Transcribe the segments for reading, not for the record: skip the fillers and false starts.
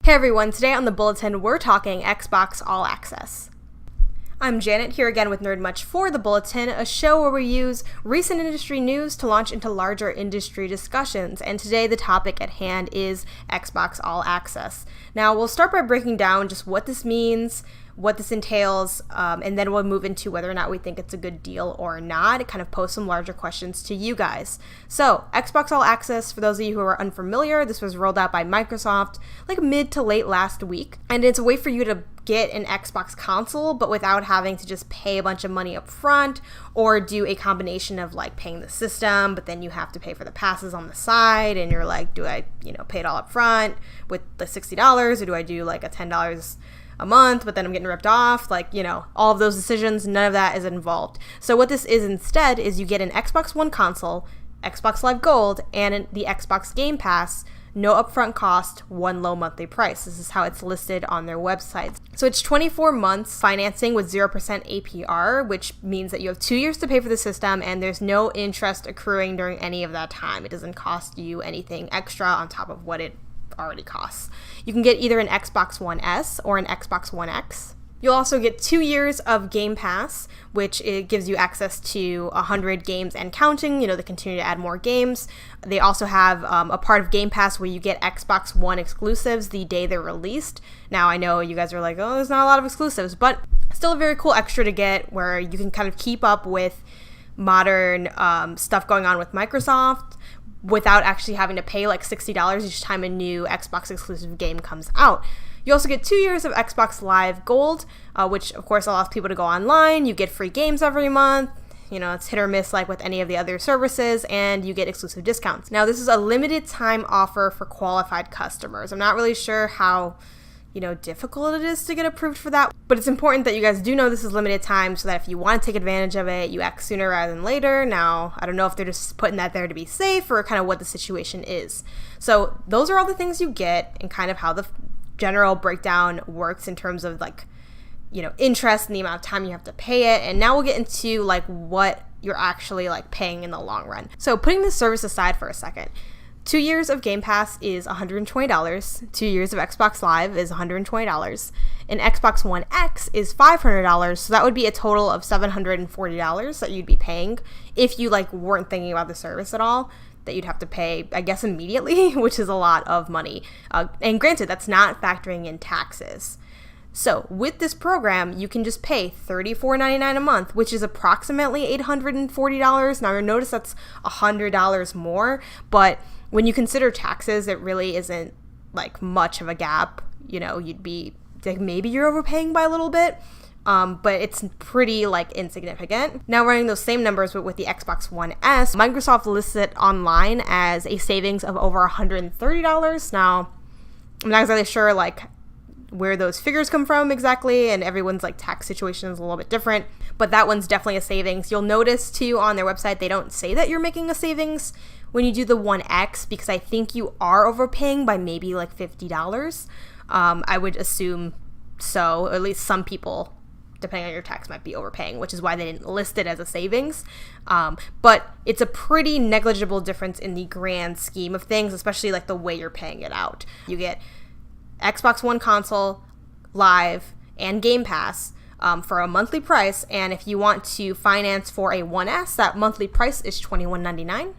Hey everyone, today on the Bulletin, we're talking Xbox All Access. I'm Janet, here again with Nerd Much for the Bulletin, a show where we use recent industry news to launch into larger industry discussions, and today the topic at hand is Xbox All Access. Now, we'll start by breaking down just what this means, what this entails, and then we'll move into whether or not we think it's a good deal or not. It kind of pose some larger questions to you guys. So, Xbox All Access, for those of you who are unfamiliar, this was rolled out by Microsoft like mid to late last week, and it's a way for you to get an Xbox console, but without having to just pay a bunch of money up front or do a combination of like paying the system, but then you have to pay for the passes on the side, and you're like, do I, pay it all up front with the $60, or do I do like a $10 a month, but then I'm getting ripped off, all of those decisions, none of that is involved. So what this is instead is you get an Xbox One console, Xbox Live Gold, and the Xbox Game Pass, no upfront cost, one low monthly price. This is how it's listed on their website. So it's 24 months financing with 0% APR, which means that you have 2 years to pay for the system, and there's no interest accruing during any of that time. It doesn't cost you anything extra on top of what it already costs. You can get either an Xbox One S or an Xbox One X. You'll also get 2 years of Game Pass, which it gives you access to 100 games and counting. They continue to add more games. They also have a part of Game Pass where you get Xbox One exclusives the day they're released. Now, I know you guys are like, oh, there's not a lot of exclusives, but still a very cool extra to get where you can kind of keep up with modern stuff going on with Microsoft without actually having to pay like $60 each time a new Xbox exclusive game comes out. You also get 2 years of Xbox Live Gold, which of course allows people to go online. You get free games every month. It's hit or miss like with any of the other services, and you get exclusive discounts. Now, this is a limited time offer for qualified customers. I'm not really sure how difficult it is to get approved for that. But it's important that you guys do know this is limited time so that if you want to take advantage of it, you act sooner rather than later. Now, I don't know if they're just putting that there to be safe or kind of what the situation is. So those are all the things you get and kind of how the general breakdown works in terms of interest and the amount of time you have to pay it. And now we'll get into what you're actually paying in the long run. So putting this service aside for a second, 2 years of Game Pass is $120. 2 years of Xbox Live is $120. An Xbox One X is $500. So that would be a total of $740 that you'd be paying if you weren't thinking about the service at all, that you'd have to pay, I guess, immediately, which is a lot of money. And granted, that's not factoring in taxes. So with this program, you can just pay $34.99 a month, which is approximately $840. Now, you'll notice that's $100 more, but when you consider taxes, it really isn't much of a gap. You'd be maybe you're overpaying by a little bit, but it's pretty insignificant. Now, running those same numbers but with the Xbox One S, Microsoft lists it online as a savings of over $130. Now, I'm not exactly sure where those figures come from exactly, and everyone's tax situation is a little bit different, but that one's definitely a savings. You'll notice too on their website they don't say that you're making a savings when you do the One X, because I think you are overpaying by maybe $50. I would assume so, or at least some people, depending on your tax, might be overpaying, which is why they didn't list it as a savings. But it's a pretty negligible difference in the grand scheme of things, especially the way you're paying it out. You get Xbox One console, Live, and Game Pass for a monthly price, and if you want to finance for a One S, that monthly price is $21.99.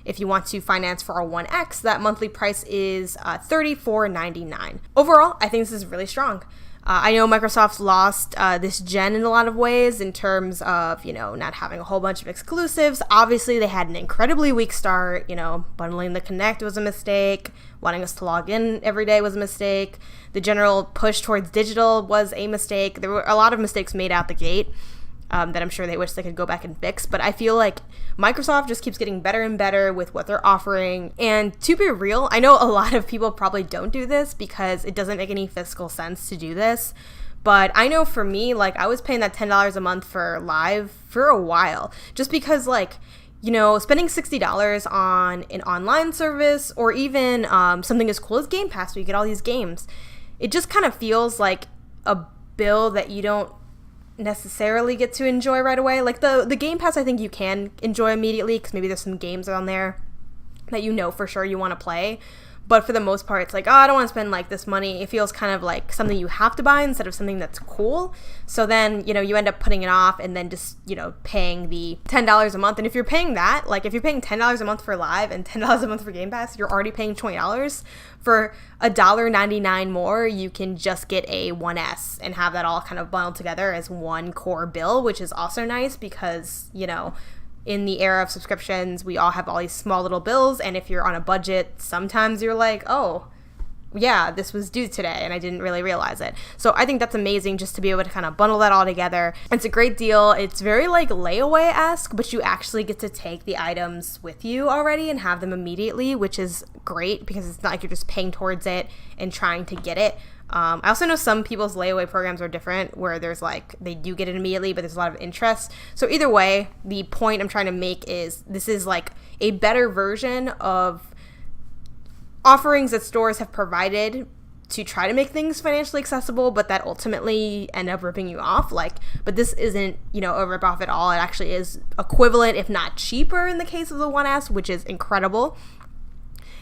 If you want to finance for a One X, that monthly price is $34.99. Overall, I think this is really strong. I know Microsoft's lost this gen in a lot of ways in terms of, not having a whole bunch of exclusives. Obviously, they had an incredibly weak start. Bundling the Kinect was a mistake. Wanting us to log in every day was a mistake. The general push towards digital was a mistake. There were a lot of mistakes made out the gate that I'm sure they wish they could go back and fix. But I feel like Microsoft just keeps getting better and better with what they're offering. And to be real, I know a lot of people probably don't do this because it doesn't make any fiscal sense to do this. But I know for me, I was paying that $10 a month for Live for a while just because, spending $60 on an online service or even something as cool as Game Pass where you get all these games, it just kind of feels like a bill that you don't necessarily get to enjoy right away. The Game Pass, I think you can enjoy immediately because maybe there's some games on there that for sure you want to play. But for the most part, it's like, oh, I don't want to spend like this money. It feels kind of like something you have to buy instead of something that's cool. So then, you end up putting it off and then just, paying the $10 a month. And if you're paying that, like if you're paying $10 a month for Live and $10 a month for Game Pass, you're already paying $20. For $1.99 more, you can just get a 1S and have that all kind of bundled together as one core bill, which is also nice because, in the era of subscriptions, we all have all these small little bills, and if you're on a budget, sometimes you're like, oh, yeah, this was due today, and I didn't really realize it. So I think that's amazing just to be able to kind of bundle that all together. It's a great deal. It's very like layaway-esque, but you actually get to take the items with you already and have them immediately, which is great because it's not like you're just paying towards it and trying to get it. I also know some people's layaway programs are different where there's like, they do get it immediately, but there's a lot of interest. So either way, the point I'm trying to make is this is like a better version of offerings that stores have provided to try to make things financially accessible, but that ultimately end up ripping you off. But this isn't, a ripoff at all. It actually is equivalent, if not cheaper in the case of the 1S, which is incredible.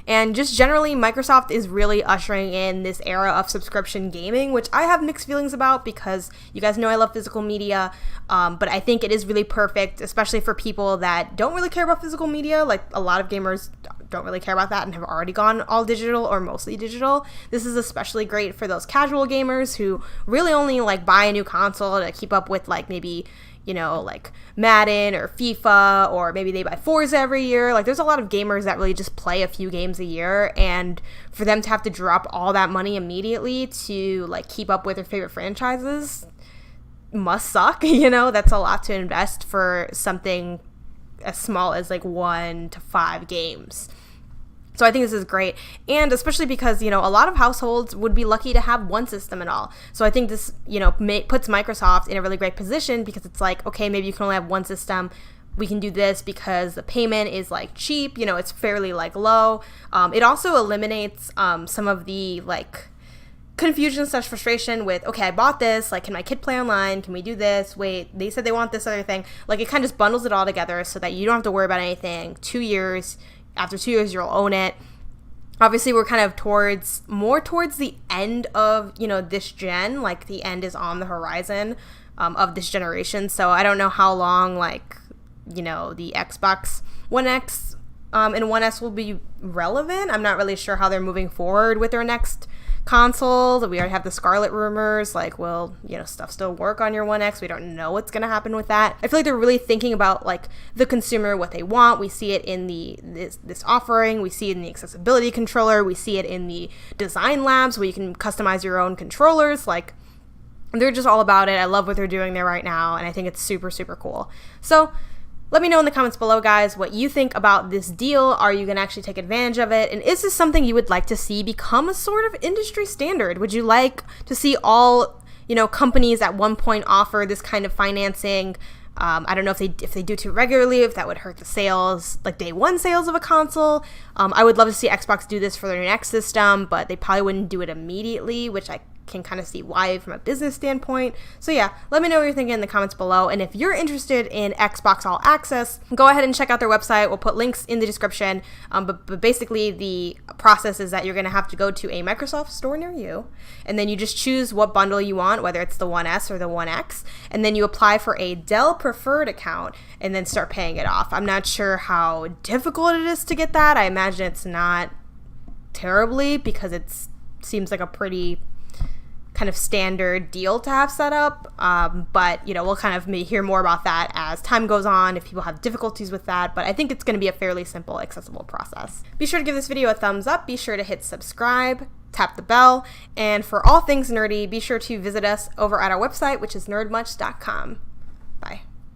And just generally, Microsoft is really ushering in this era of subscription gaming, which I have mixed feelings about because you guys know I love physical media, but I think it is really perfect, especially for people that don't really care about physical media. Like a lot of gamers don't really care about that and have already gone all digital or mostly digital. This is especially great for those casual gamers who really only like buy a new console to keep up with like maybe like Madden or FIFA, or maybe they buy Forza every year. Like there's a lot of gamers that really just play a few games a year, and for them to have to drop all that money immediately to like keep up with their favorite franchises must suck. That's a lot to invest for something as small as like 1 to 5 games. So I think this is great, and especially because, a lot of households would be lucky to have one system and all. So I think this, puts Microsoft in a really great position because it's like, okay, maybe you can only have one system. We can do this because the payment is like cheap, it's fairly like low. It also eliminates some of the like confusion / frustration with, okay, I bought this, like, can my kid play online? Can we do this? Wait, they said they want this other thing. Like, it kind of just bundles it all together so that you don't have to worry about anything. 2 years. After 2 years, you'll own it. Obviously, we're kind of more towards the end of, this gen. Like, the end is on the horizon of this generation. So I don't know how long, like, the Xbox One X and One S will be relevant. I'm not really sure how they're moving forward with their next console. We already have the Scarlet rumors, like, will stuff still work on your One X? We don't know what's going to happen with that. I feel like they're really thinking about like the consumer, what they want. We see it in this offering. We see it in the accessibility controller. We see it in the design labs where you can customize your own controllers. Like, they're just all about it. I love what they're doing there right now, and I think it's super, super cool. So let me know in the comments below, guys, what you think about this deal. Are you going to actually take advantage of it? And is this something you would like to see become a sort of industry standard? Would you like to see all, companies at one point offer this kind of financing? I don't know if they do too regularly, if that would hurt the sales, like day one sales of a console. I would love to see Xbox do this for their next system, but they probably wouldn't do it immediately, which I can kind of see why from a business standpoint. So yeah, let me know what you're thinking in the comments below. And if you're interested in Xbox All Access, go ahead and check out their website. We'll put links in the description. But basically the process is that you're going to have to go to a Microsoft store near you, and then you just choose what bundle you want, whether it's the 1S or the 1X, and then you apply for a Dell Preferred account and then start paying it off. I'm not sure how difficult it is to get that. I imagine it's not terribly, because it seems like a pretty kind of standard deal to have set up, but we'll kind of maybe hear more about that as time goes on if people have difficulties with that, but I think it's going to be a fairly simple, accessible process. Be sure to give this video a thumbs up, be sure to hit subscribe, tap the bell, and for all things nerdy, be sure to visit us over at our website, which is nerdmuch.com. Bye.